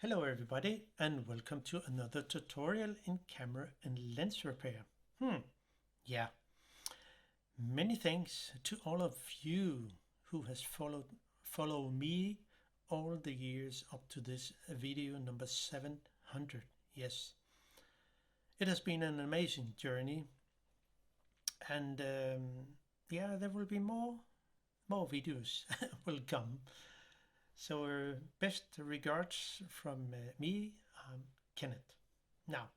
Hello everybody and welcome to another tutorial in camera and lens repair. Yeah. Many thanks to all of you who has follow me all the years up to this video number 700. Yes. It has been an amazing journey and yeah, there will be more videos will come. So best regards from me, Kenneth. Now,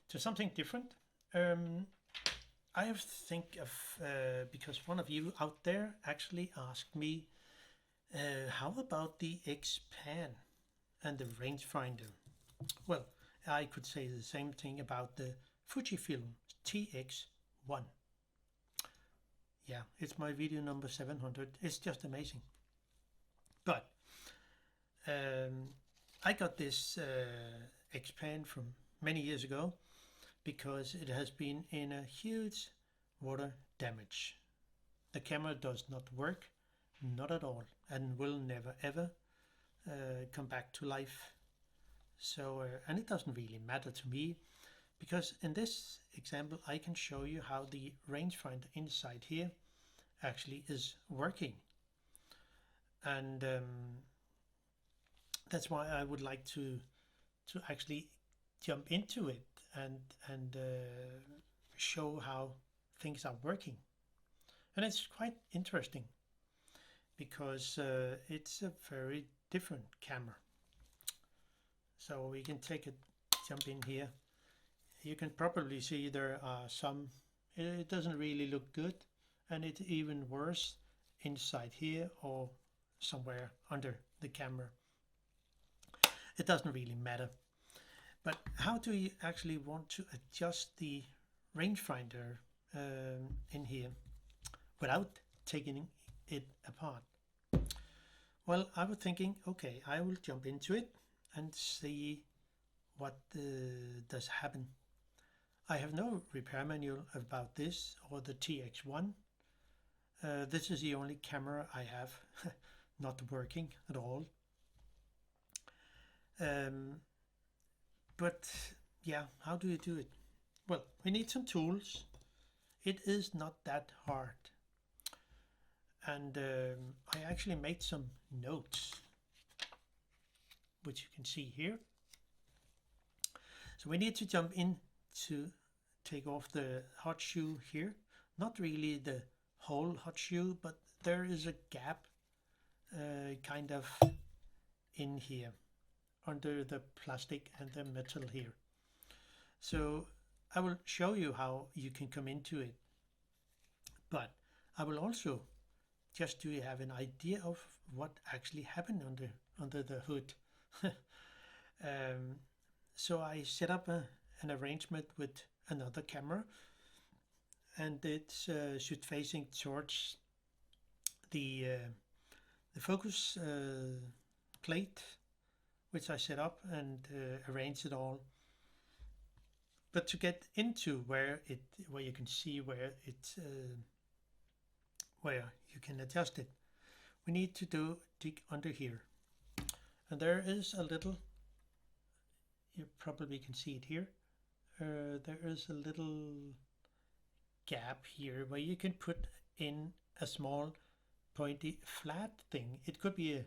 to something different. I have think of, because one of you out there actually asked me, how about the Xpan and the rangefinder? Well, I could say the same thing about the Fujifilm TX1. Yeah, it's my video number 700. It's just amazing. But I got this Xpan from many years ago because it has been in a huge water damage. The camera does not work, not at all, and will never ever come back to life. So, and it doesn't really matter to me because in this example I can show you how the rangefinder inside here actually is working. And that's why I would like to actually jump into it and show how things are working. And it's quite interesting because it's a very different camera. So we can jump in here. You can probably see there are some, it doesn't really look good, and it's even worse inside here or somewhere under the camera. It doesn't really matter. But how do you actually want to adjust the rangefinder in here without taking it apart? Well, I was thinking, okay, I will jump into it and see what does happen. I have no repair manual about this or the TX1. This is the only camera I have not working at all. But yeah, how do you do it? Well, we need some tools. It is not that hard. And I actually made some notes, which you can see here. So we need to jump in to take off the hot shoe here. Not really the whole hot shoe, but there is a gap kind of in here under the plastic and the metal here. So I will show you how you can come into it, but I will also just to have an idea of what actually happened under the hood. So I set up an arrangement with another camera, and it should facing towards the focus plate, which I set up and arranged it all. But to get into where you can see where you can adjust it, we need to dig under here, and there is a little. You probably can see it here. There is a little gap here where you can put in a small pointy flat thing. It could be a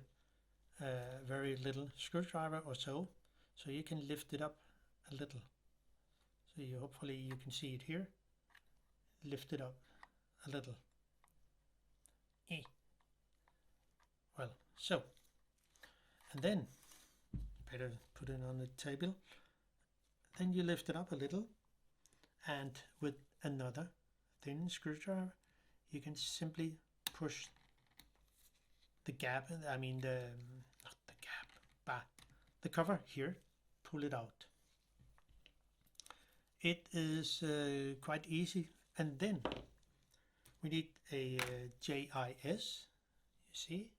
very little screwdriver or so you can lift it up a little. So hopefully you can see it here. Lift it up a little. Well, so, and then better put it on the table. Then you lift it up a little, and with another thin screwdriver you can simply push the gap, I mean not the gap, but the cover here, pull it out. It is quite easy. And then we need a JIS. You see,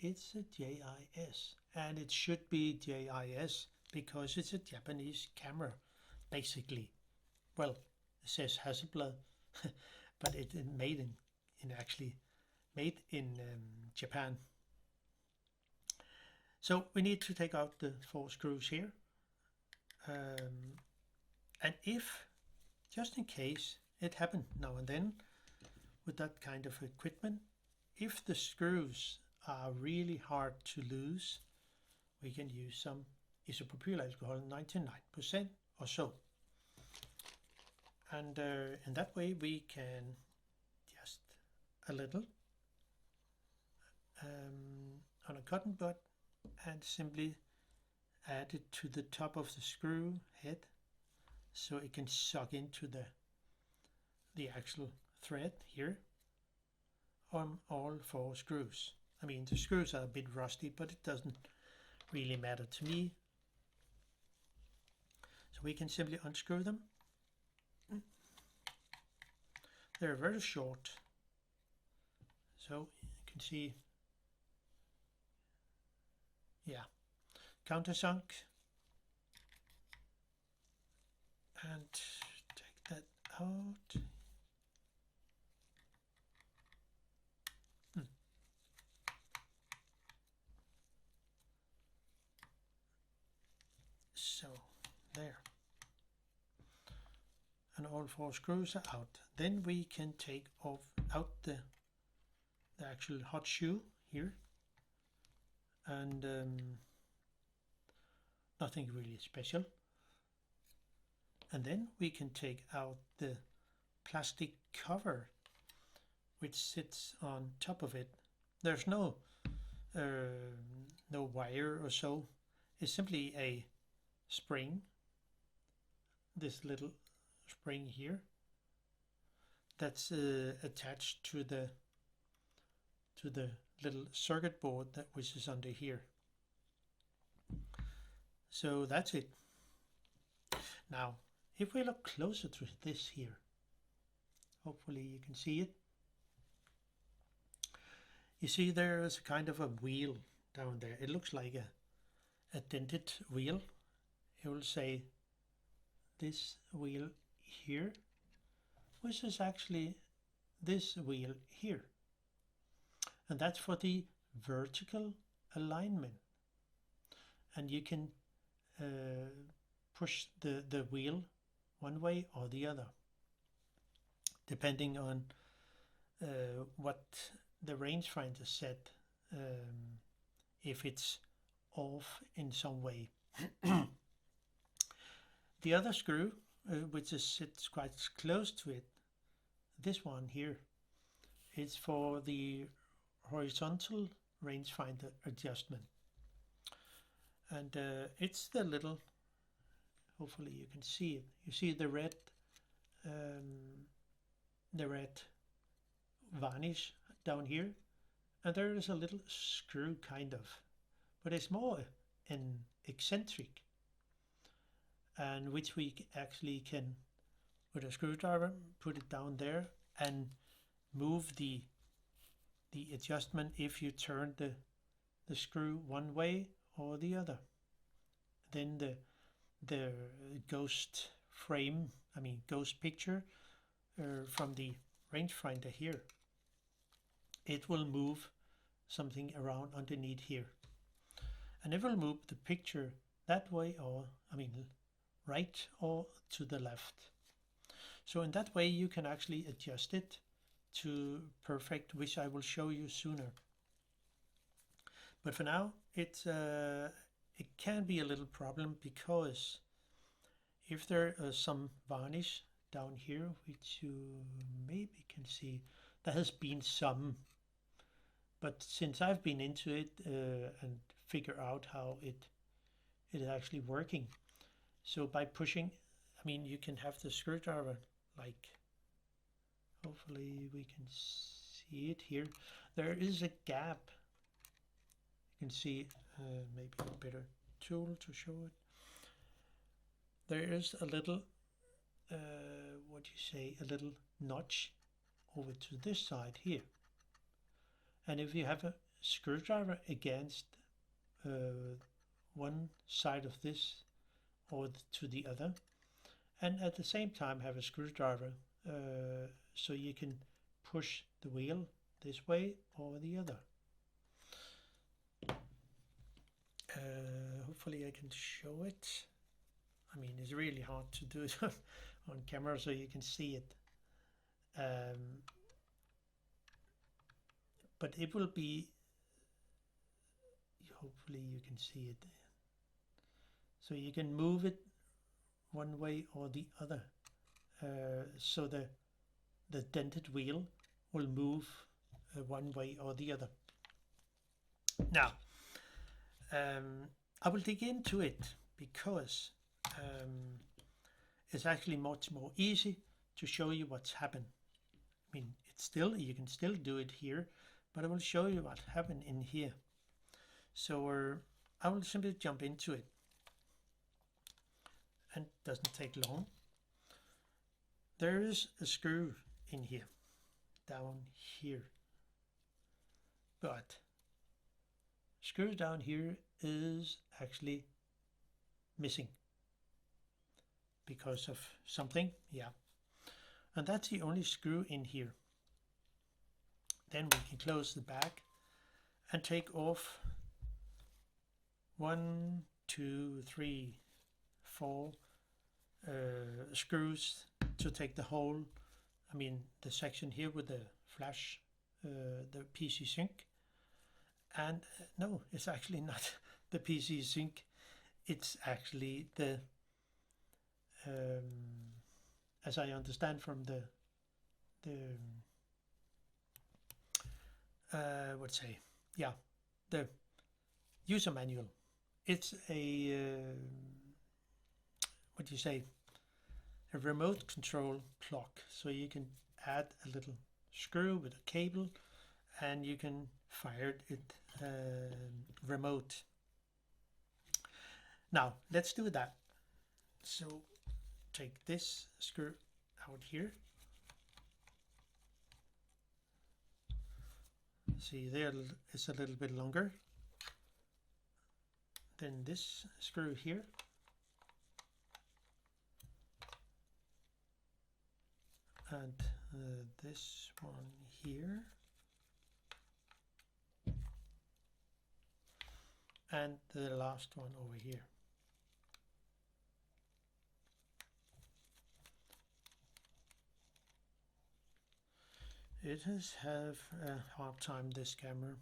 it's a JIS, and it should be JIS because it's a Japanese camera, basically. Well, it says Hasselblad, but it's made in actually made in Japan. So we need to take out the 4 screws here. And if, just in case, it happened now and then with that kind of equipment, if the screws are really hard to lose, we can use some isopropyl alcohol, 99% or so. And in that way we can just a little on a cotton bud and simply add it to the top of the screw head so it can suck into the actual thread here on all 4 screws. I mean, the screws are a bit rusty, but it doesn't really matter to me. So we can simply unscrew them. They're very short, so you can see, yeah, countersunk, and take that out. So there, and all 4 screws are out. Then we can take out the actual hot shoe here, and nothing really special. And then we can take out the plastic cover which sits on top of it. There's no wire or so. It's simply a spring, this little spring here, that's attached to the little circuit board which is under here. So that's it. Now if we look closer to this here, hopefully you can see it. You see there is a kind of a wheel down there. It looks like a dented wheel. It will say this wheel here, which is actually this wheel here. And that's for the vertical alignment. And you can push the wheel one way or the other, depending on what the rangefinder said, if it's off in some way. The other screw, which sits quite close to it, this one here, is for the horizontal rangefinder adjustment. And it's the little, hopefully you can see it. You see the red varnish down here, and there is a little screw kind of, but it's more an eccentric, and which we actually can, with a screwdriver, put it down there and move the adjustment if you turn the screw one way or the other. Then the ghost frame, I mean ghost picture from the rangefinder here, it will move something around underneath here, and it will move the picture that way, or I mean right or to the left. So in that way you can actually adjust it to perfect, which I will show you sooner. But for now it can be a little problem, because if there is some varnish down here, which you maybe can see, there has been some, but since I've been into it and figure out how it is actually working, so by pushing, I mean, you can have the screwdriver, like, hopefully we can see it here. There is a gap. You can see maybe a better tool to show it. There is a little, what do you say, a little notch over to this side here. And if you have a screwdriver against one side of this or to the other, and at the same time have a screwdriver, so you can push the wheel this way or the other. hopefully I can show it. I mean, it's really hard to do it on camera so you can see it. But it will be, hopefully you can see it. So you can move it one way or the other. So the dented wheel will move one way or the other. Now, I will dig into it because it's actually much more easy to show you what's happened. I mean, it's still, you can still do it here, but I will show you what happened in here. So I will simply jump into it, and it doesn't take long. There is a screw in here, down here, but screw down here is actually missing because of something, yeah. And that's the only screw in here. Then we can close the back and take off 1, 2, 3, 4 screws to take the whole, I mean the section here with the flash, the PC sync. And no, it's actually not the PC sync, it's actually the as I understand from the the user manual, it's a what do you say, a remote control clock. So you can add a little screw with a cable and you can fire it remote. Now let's do that. So take this screw out here. See, there it's a little bit longer than this screw here. And this one here. And the last one over here. It has have a hard time, this camera.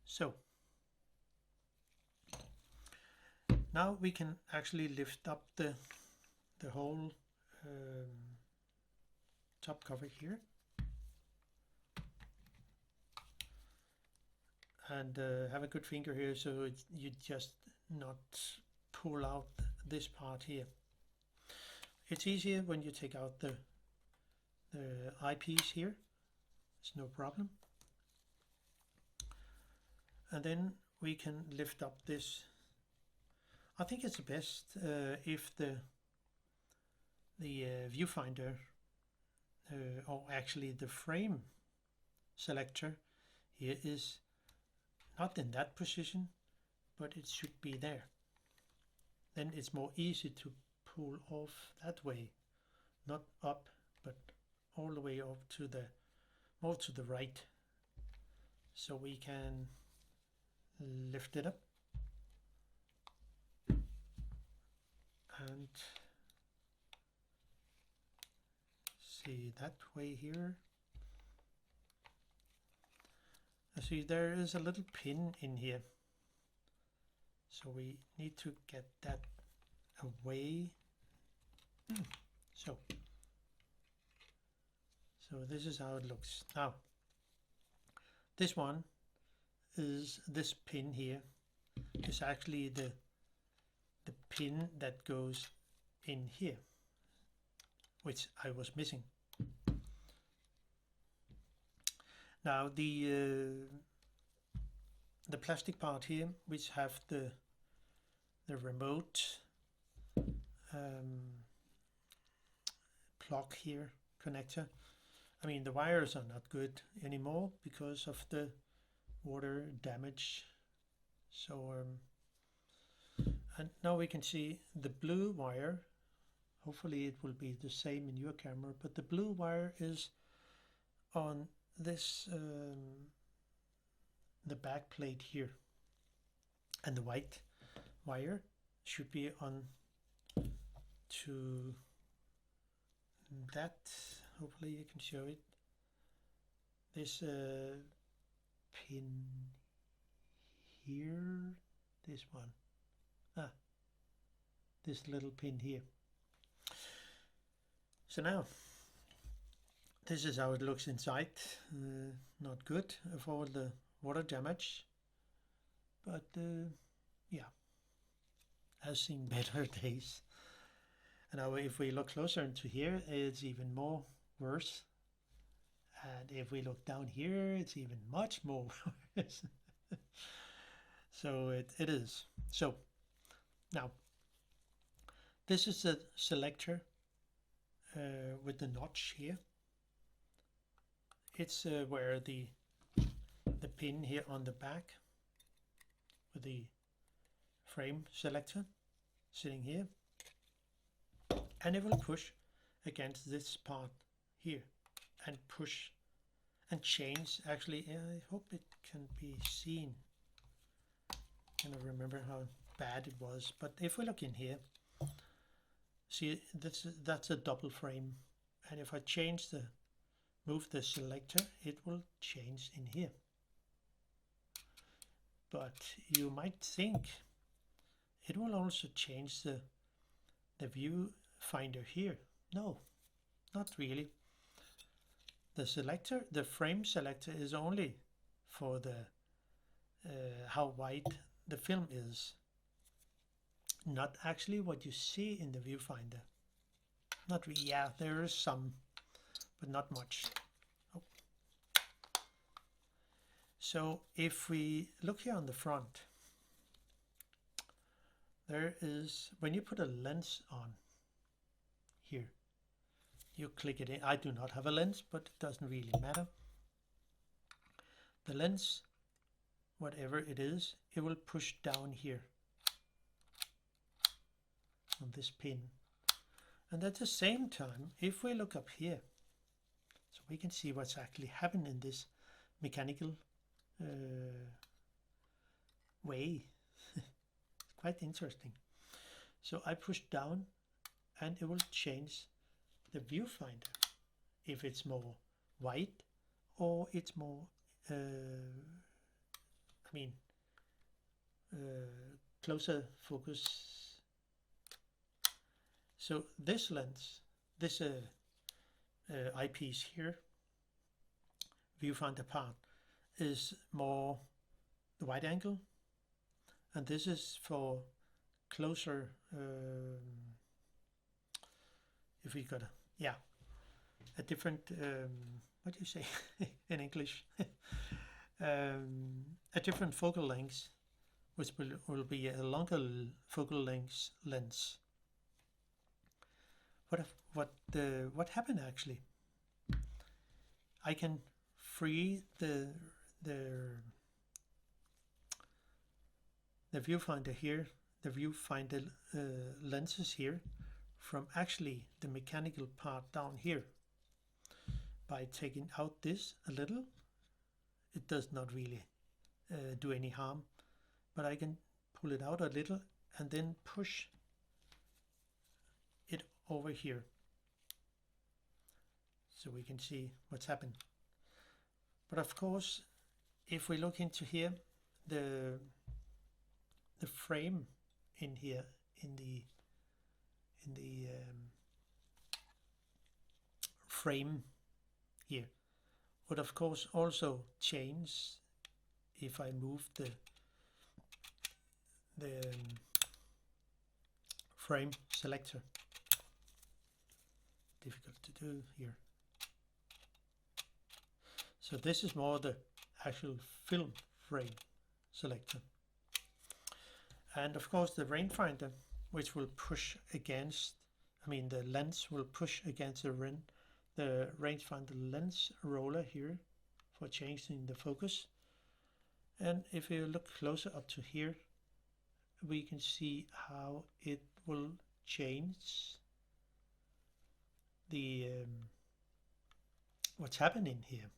So now we can actually lift up the whole top cover here, and have a good finger here so you just not pull out this part here. It's easier when you take out the eyepiece here, it's no problem. And then we can lift up this. I think it's best if the viewfinder or actually the frame selector here is not in that position, but it should be there. Then it's more easy to pull off that way, not up, but all the way up to the more to the right, so we can lift it up and see that way here. See, there is a little pin in here, so we need to get that away. So this is how it looks. Now this one is, this pin here is actually the pin that goes in here, which I was missing. Now the plastic part here, which have the remote plug here, connector. I mean, the wires are not good anymore because of the water damage. So and now we can see the blue wire. Hopefully it will be the same in your camera, but the blue wire is on this the back plate here. and the white wire should be on to that. Hopefully you can show it. This pin here, this one, this little pin here. So now this is how it looks inside. Not good for all the water damage, but yeah, I've seen better days. And now if we look closer into here, it's even more worse. And if we look down here, it's even much more worse. So it is. So now this is the selector with the notch here. It's where the pin here on the back with the frame selector sitting here, and it will push against this part here and push and change. Actually, I hope it can be seen. I cannot remember how bad it was, but if we look in here, see that's a double frame, and if I move the selector, it will change in here. But you might think it will also change the viewfinder here. No, not really. The selector, the frame selector, is only for the how wide the film is, not actually what you see in the viewfinder. Not really. Yeah, there is some, but not much. Oh. So if we look here on the front, there is, when you put a lens on here, you click it in. I do not have a lens, but it doesn't really matter. The lens, whatever it is, it will push down here on this pin. And at the same time, if we look up here, so we can see what's actually happened in this mechanical way. Quite interesting. So I push down and it will change the viewfinder if it's more white or it's more closer focus. So this lens, this eyepiece here, viewfinder part, is more the wide angle, and this is for closer, if we got a different, what do you say in English? A different focal length, which will be a longer focal length lens. What happened actually? I can free the viewfinder here, the viewfinder lenses here, from actually the mechanical part down here by taking out this a little. It does not really do any harm, but I can pull it out a little and then push it over here so we can see what's happened. But of course, if we look into here, the frame in here in the frame here would of course also change if I move the frame selector. Difficult to do here. So this is more the actual film frame selector. And of course the rangefinder, which will push against, the lens will push against the rangefinder lens roller here for changing the focus. And if you look closer up to here, we can see how it will change the what's happening here.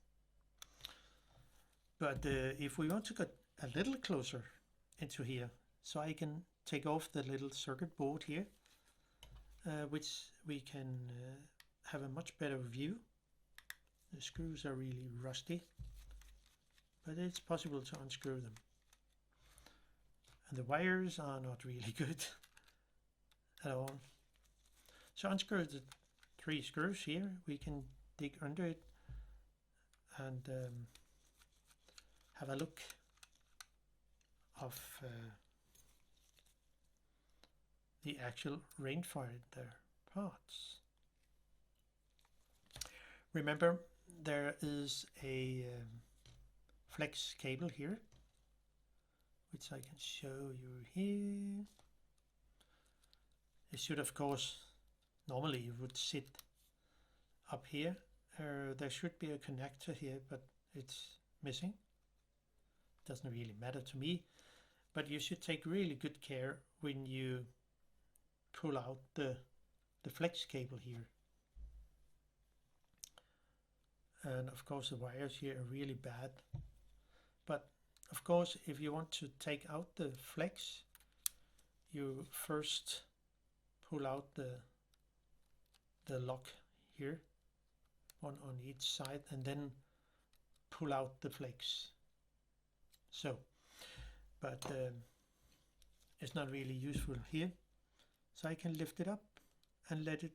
But if we want to get a little closer into here, so I can take off the little circuit board here, which we can have a much better view. The screws are really rusty, but it's possible to unscrew them. And the wires are not really good at all. So unscrew the 3 screws here. We can dig under it and have a look of the actual rangefinder parts. Remember, there is a flex cable here, which I can show you here. It should, of course, normally it would sit up here. There should be a connector here, but it's missing. Doesn't really matter to me, but you should take really good care when you pull out the flex cable here. And of course the wires here are really bad, but of course if you want to take out the flex, you first pull out the lock here, one on each side, and then pull out the flex. So, but it's not really useful here, so I can lift it up and let it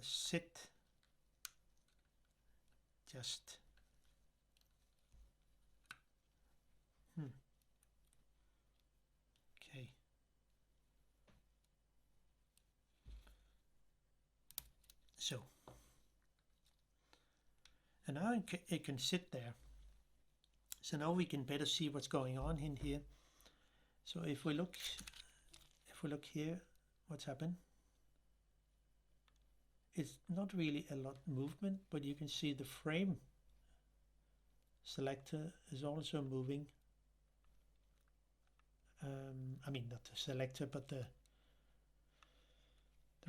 sit just okay. So, and now it can sit there. So now we can better see what's going on in here. So if we look here, what's happened? It's not really a lot of movement, but you can see the frame selector is also moving. I mean, not the selector, but the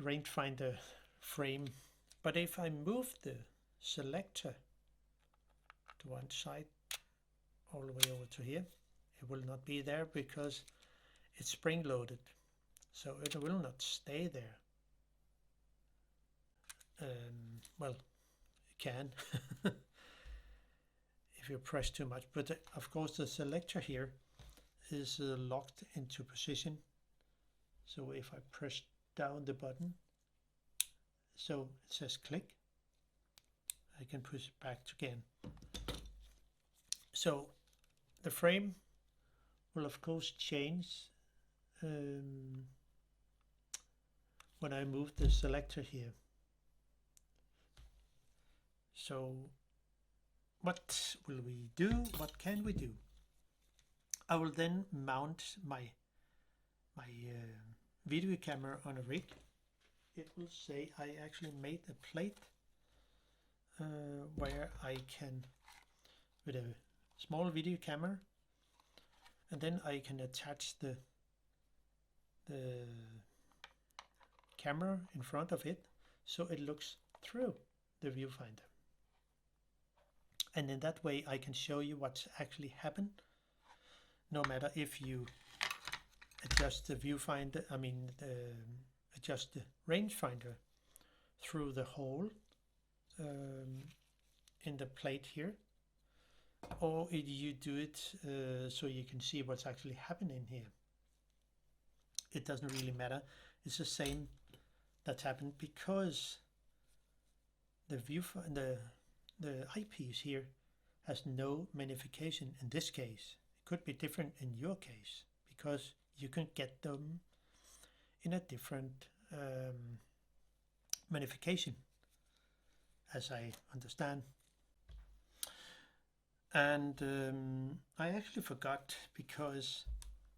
rangefinder frame. But if I move the selector to one side all the way over to here, it will not be there because it's spring loaded, so it will not stay there. Well, it can if you press too much, but of course the selector here is locked into position. So if I press down the button, so it says click, I can push it back again. So the frame will of course change when I move the selector here. So what will we do? What can we do? I will then mount my video camera on a rig. It will say I actually made a plate where I can, with a small video camera, and then I can attach the camera in front of it so it looks through the viewfinder. And in that way I can show you what's actually happened, no matter if you adjust the viewfinder, adjust the rangefinder through the hole in the plate here, or if you do it so you can see what's actually happening here. It doesn't really matter. It's the same that happened because the viewfinder, the eyepiece here has no magnification in this case. It could be different in your case because you can get them in a different magnification, as I understand. And I actually forgot because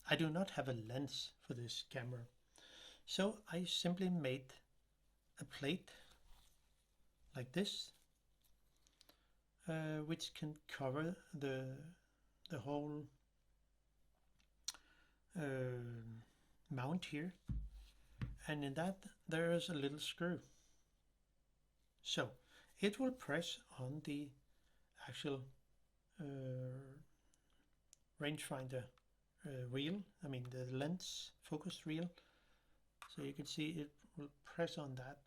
I do not have a lens for this camera. So I simply made a plate like this, which can cover the whole mount here, and in that there is a little screw. So it will press on the actual rangefinder reel, I mean the lens focus reel. So you can see it will press on that,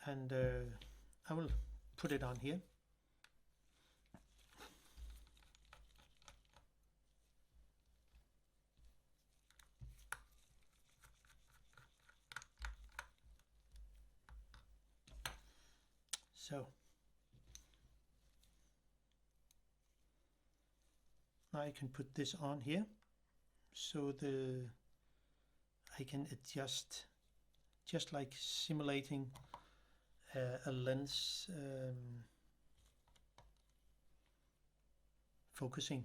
and I will put it on here. So now I can put this on here, so I can adjust, just like simulating a lens focusing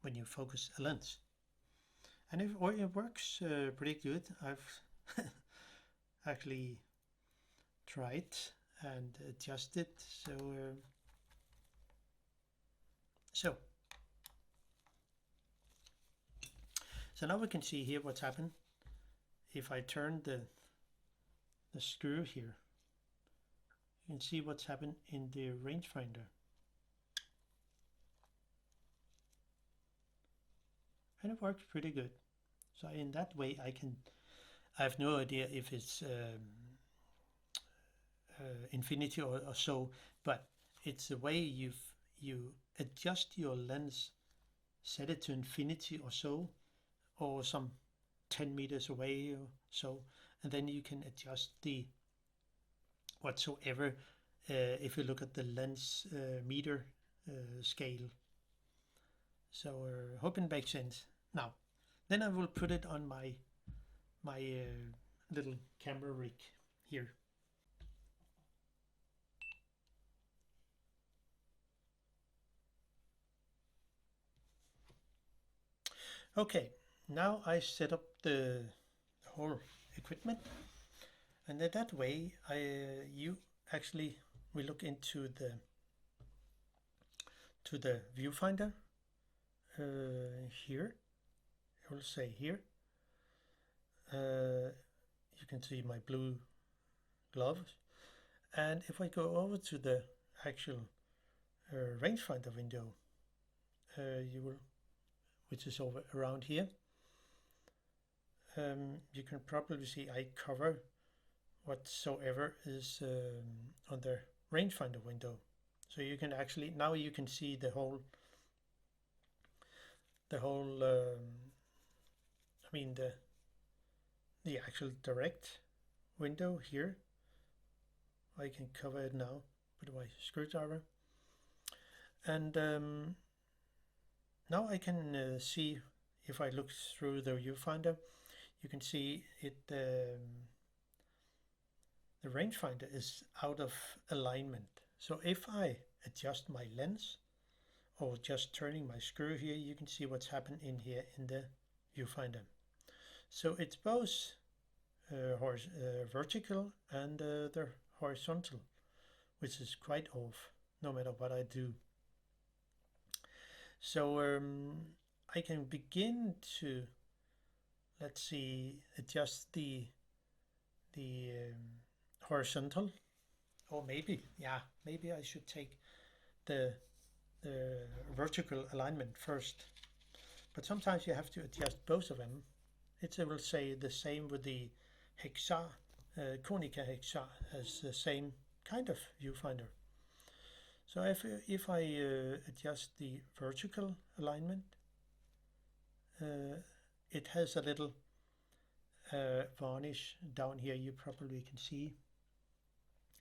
when you focus a lens. And it works pretty good. I've actually tried and adjusted. So now we can see here what's happened. If I turn the screw here, you can see what's happened in the rangefinder. And it works pretty good. So in that way I have no idea if it's infinity or so, but it's the way you adjust your lens, set it to infinity or so, or some 10 meters away or so, and then you can adjust the whatsoever if you look at the lens meter scale. So hope it makes sense. Now then I will put it on my little camera rig here. Okay, now I set up the whole equipment, and in that way you actually will look into the viewfinder here. I will say here. You can see my blue gloves, and if I go over to the actual rangefinder window, you will, which is over around here, you can probably see I cover whatsoever is on the rangefinder window. So you can actually, now you can see the whole I mean the actual direct window here. I can cover it now with my screwdriver, and now I can see, if I look through the viewfinder, you can see it. The rangefinder is out of alignment. So if I adjust my lens, or just turning my screw here, you can see what's happened in here in the viewfinder. So it's both vertical and the horizontal, which is quite off no matter what I do. So I can begin to, let's see, adjust the horizontal, or maybe I should take the vertical alignment first, but sometimes you have to adjust both of them. It will say the same with the Hexa, Konica Hexa has the same kind of viewfinder. So if I adjust the vertical alignment, it has a little varnish down here, you probably can see,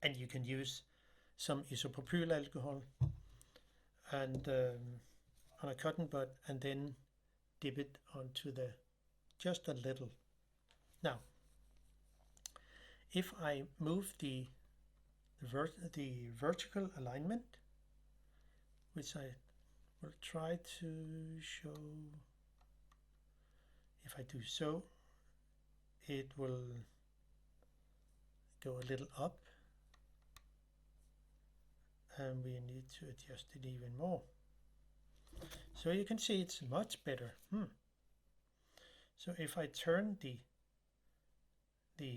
and you can use some isopropyl alcohol and on a cotton bud, and then dip it onto the, just a little. Now if I move the vertical alignment, which I will try to show, if I do so, it will go a little up, and we need to adjust it even more. So you can see it's much better. So if I turn the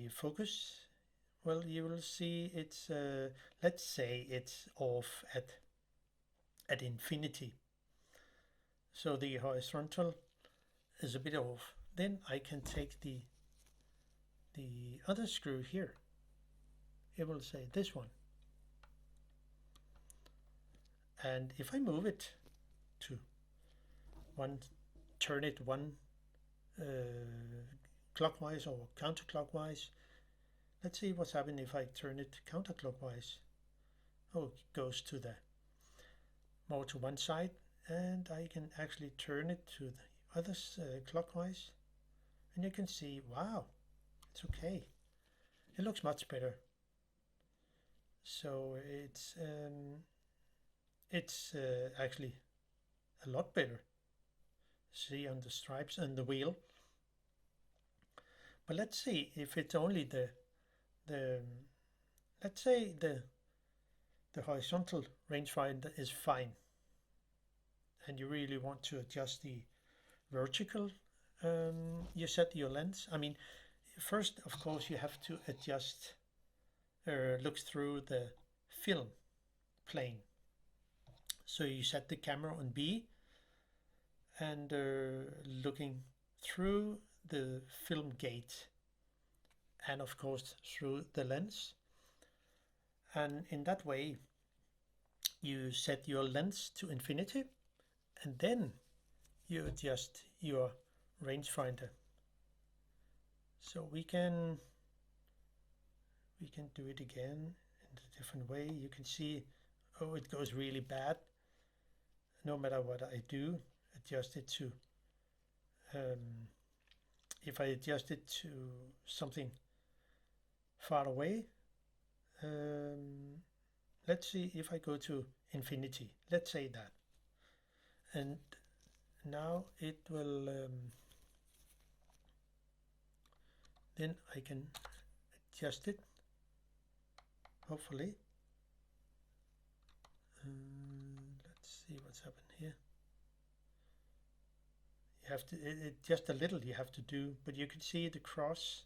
focus, well, you will see it's let's say it's off at at infinity. So the horizontal is a bit off. Then I can take the other screw here. It will say this one. And if I move it to turn it one clockwise or counterclockwise. Let's see what's happening if I turn it counterclockwise. Oh, it goes to the more to one side, and I can actually turn it to the other clockwise, and you can see, wow, it's okay. It looks much better. So it's actually a lot better. See on the stripes and the wheel. But let's see if it's only the let's say the horizontal rangefinder is fine, and you really want to adjust the vertical. You set your lens. I mean, first of course you have to adjust, look through the film plane. So you set the camera on B, and looking through the film gate, and of course through the lens, and in that way you set your lens to infinity, and then you adjust your rangefinder. So we can do it again in a different way. You can see, oh, it goes really bad no matter what I do. Adjust it to if I adjust it to something far away, let's see if I go to infinity, let's say that, and now it will then I can adjust it, hopefully. Let's see what's happened here. You have to, just a little you have to do, but you can see it across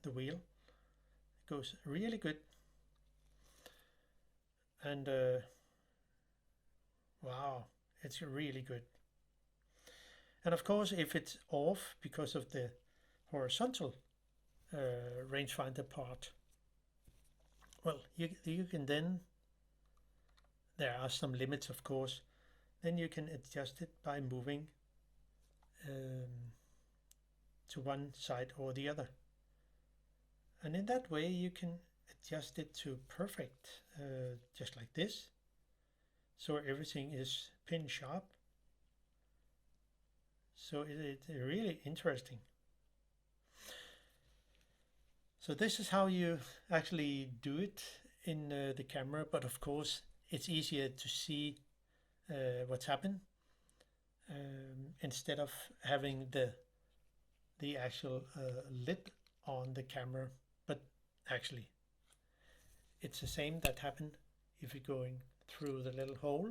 the wheel. It goes really good. And wow, it's really good. And of course, if it's off because of the horizontal rangefinder part, well, you can then, there are some limits of course, then you can adjust it by moving to one side or the other, and in that way you can adjust it to perfect, just like this, so everything is pin sharp. So it's really interesting. So this is how you actually do it in the camera, but of course it's easier to see what's happened instead of having the actual lid on the camera. But actually it's the same that happened if you're going through the little hole,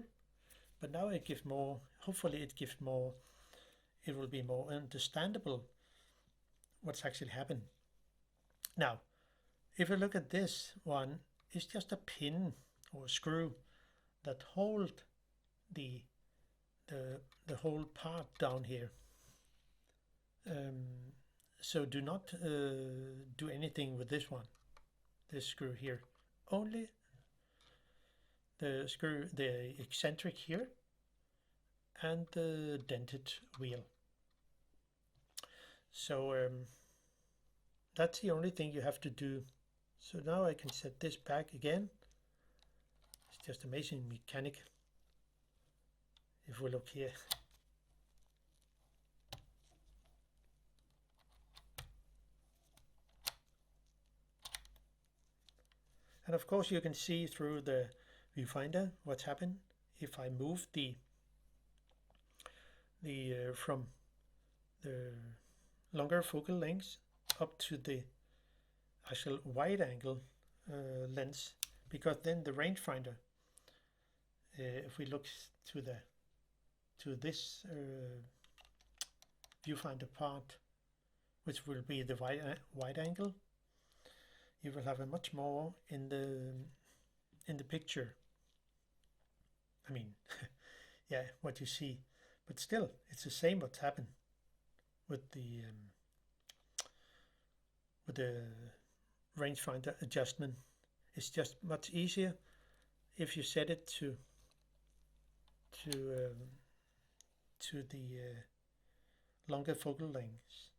but now it gives more, hopefully it gives more, it will be more understandable what's actually happened. Now if you look at this one, it's just a pin or screw that hold the whole part down here. So do not do anything with this one, this screw here, only the screw, the eccentric here, and the dented wheel. So that's the only thing you have to do. So now I can set this back again. It's just amazing mechanic. If we look here, and of course you can see through the viewfinder what's happened if I move the from the longer focal length up to the actual wide angle lens, because then the rangefinder, if we look to this viewfinder part, which will be the wide angle, you will have a much more in the picture. I mean, yeah, what you see. But still, it's the same what's happened with the rangefinder adjustment. It's just much easier if you set it to the longer focal lengths,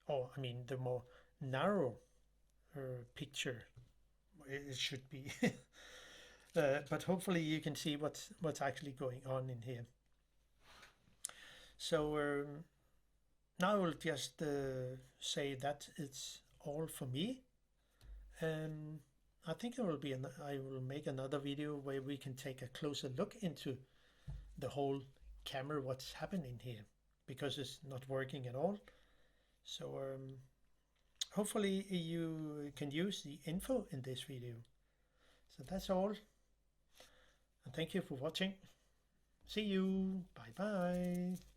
or I mean the more narrow picture it should be. But hopefully you can see what's actually going on in here. So now I will just say that it's all for me. I think there will be I will make another video where we can take a closer look into the whole camera, what's happening here, because it's not working at all. So hopefully you can use the info in this video. So that's all, and thank you for watching. See you. Bye bye.